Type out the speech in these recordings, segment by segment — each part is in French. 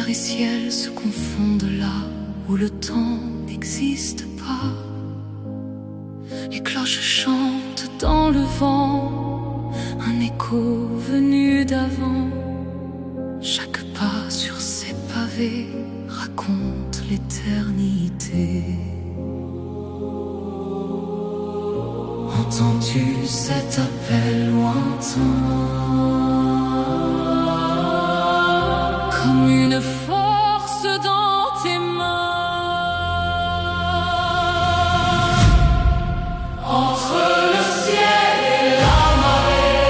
Pierre et ciel se confondent là où le temps n'existe pas. Les cloches chantent dans le vent, un écho venu d'avant. Chaque pas sur ces pavés raconte l'éternité. Entends-tu cet appel lointain, comme une force dans tes mains? Entre le ciel et la marée,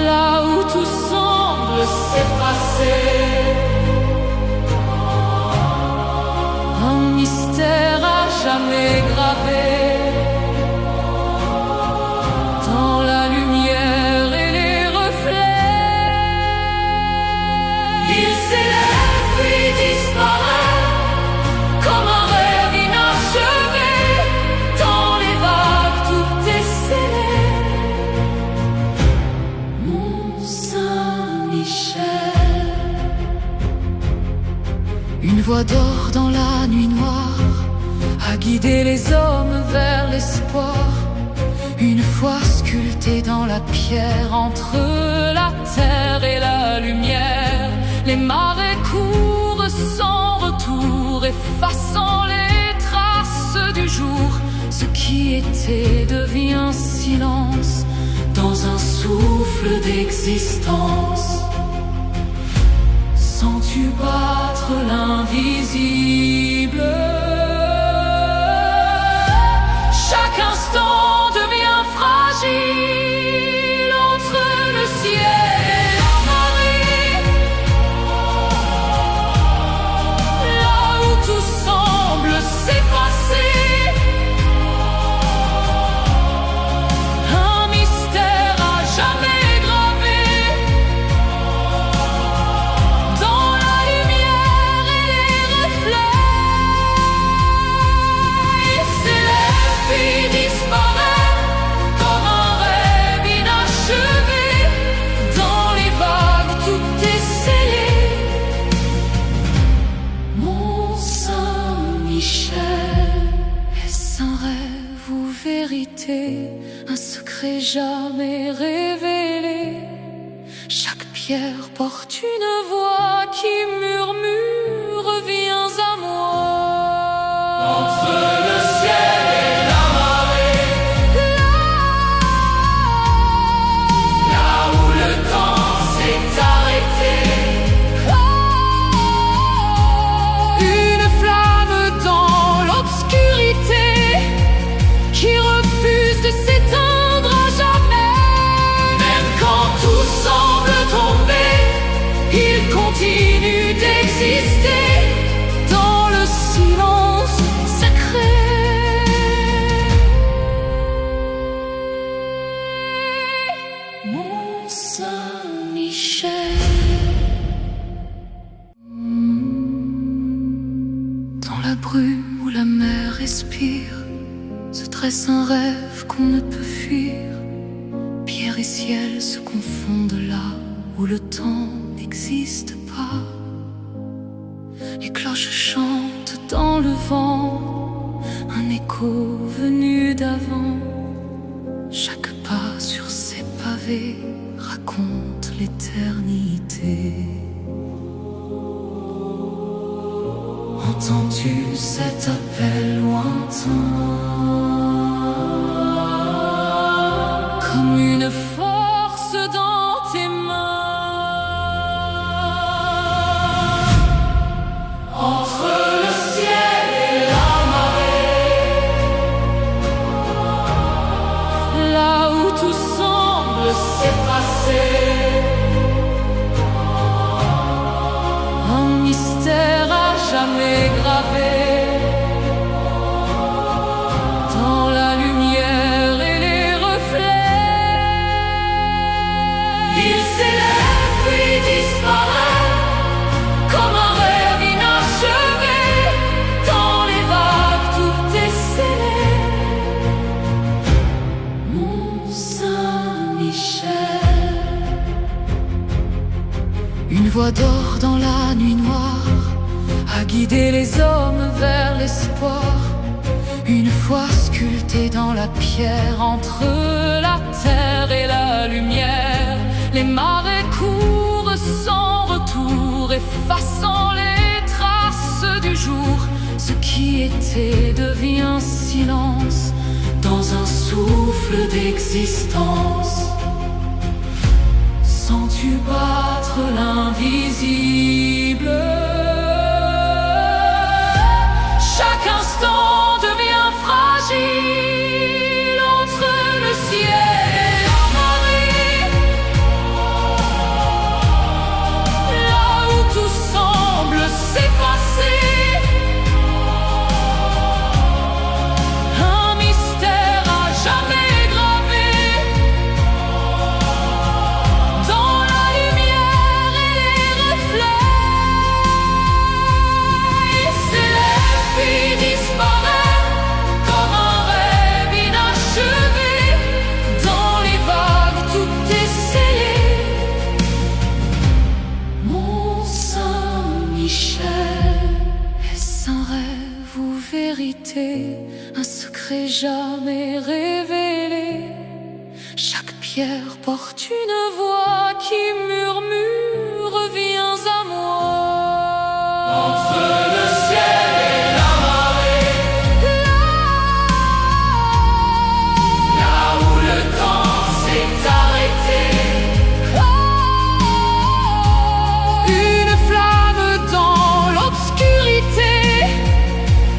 là où tout semble s'effacer, un mystère à jamais gravé dans la lumière et les reflets. Il s'élève puis disparaît comme un rêve inachevé. Dans les vagues tout est scellé. Mont Saint-Michel. Une voix d'or dans la nuit noire à guider les hommes vers l'espoir. Une foi sculptée dans la pierre, entre la terre et la lumière. Les marais courent sans retour, effaçant les traces du jour. Ce qui était devient silence dans un souffle d'existence. Sens-tu battre l'invisible? Chaque instant devient fragile entre le ciel et la marée, là où tout semble s'effacer. Un mystère à jamais gravé dans la lumière et les reflets. Il s'élève puis disparaît comme un rêve inachevé. Dans les vagues tout est scellé. Mont Saint-Michel, est-ce un rêve ou vérité? Un secret jamais révélé. Chaque pierre porte une voix qui murmure: viens à moi. Entre le ciel et la marée, là où le temps s'est arrêté, une flamme dans l'obscurité qui refuse de s'éteindre à jamais. Même quand tout semble tomber, il continue d'exister dans le silence sacré. Mont Saint-Michel. Dans la brume où la mer respire, se tresse un rêve qu'on ne peut fuir. Pierre et ciel se confondent là où le temps n'existe pas. Les cloches chantent dans le vent, un écho venu d'avant. Chaque pas sur ces pavés raconte l'éternité. Entends-tu cet appel lointain, comme une force dans tes mains? Entre le ciel et la marée, là où tout semble s'effacer, un mystère à jamais gravé dans la lumière et les reflets. Il s'élève puis disparaît comme un rêve inachevé. Dans les vagues tout est scellé. Mont Saint-Michel. Une voix d'or dans la nuit noire a guidé les hommes vers l'espoir. Une foi sculptée dans la pierre, entre la terre et la lumière. Les marais courent sans retour, effaçant les traces du jour. Ce qui était devient silence dans un souffle d'existence. Sens-tu battre l'invisible? Chaque instant devient fragile entre le ciel et la marée. Là où tout semble s'effacer, un mystère à jamais gravé dans la lumière et les reflets. Il s'élève puis disparaît comme un rêve inachevé. Dans les vagues tout est scellé. Mon Saint-Michel, est-ce un rêve ou vérité? Un secret jamais révélé. Chaque pierre porte une voix qui murmure: viens à moi. Entre le ciel et la marée, là où le temps s'est arrêté. Une flamme dans l'obscurité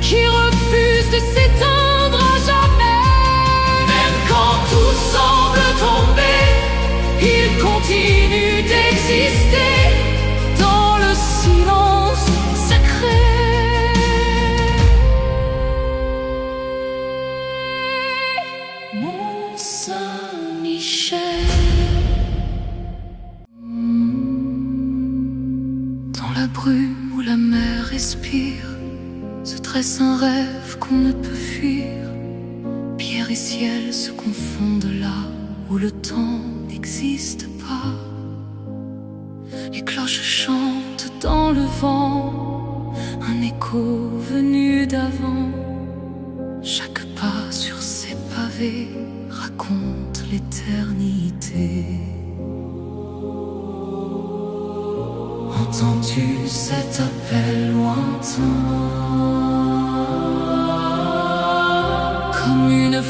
qui refuse de s'éteindre à jamais. Même quand tout semble tomber, il continue d'exister dans le silence sacré. Mon Saint-Michel. Dans la brume où la mer respire, se tresse un rêve qu'on ne peut fuir. Pierre et ciel se confondent là où le temps n'existe pas. Les cloches chantent dans le vent, un écho venu d'avant. Chaque pas sur ces pavés raconte l'éternité. Entends-tu cet appel lointain? Comme une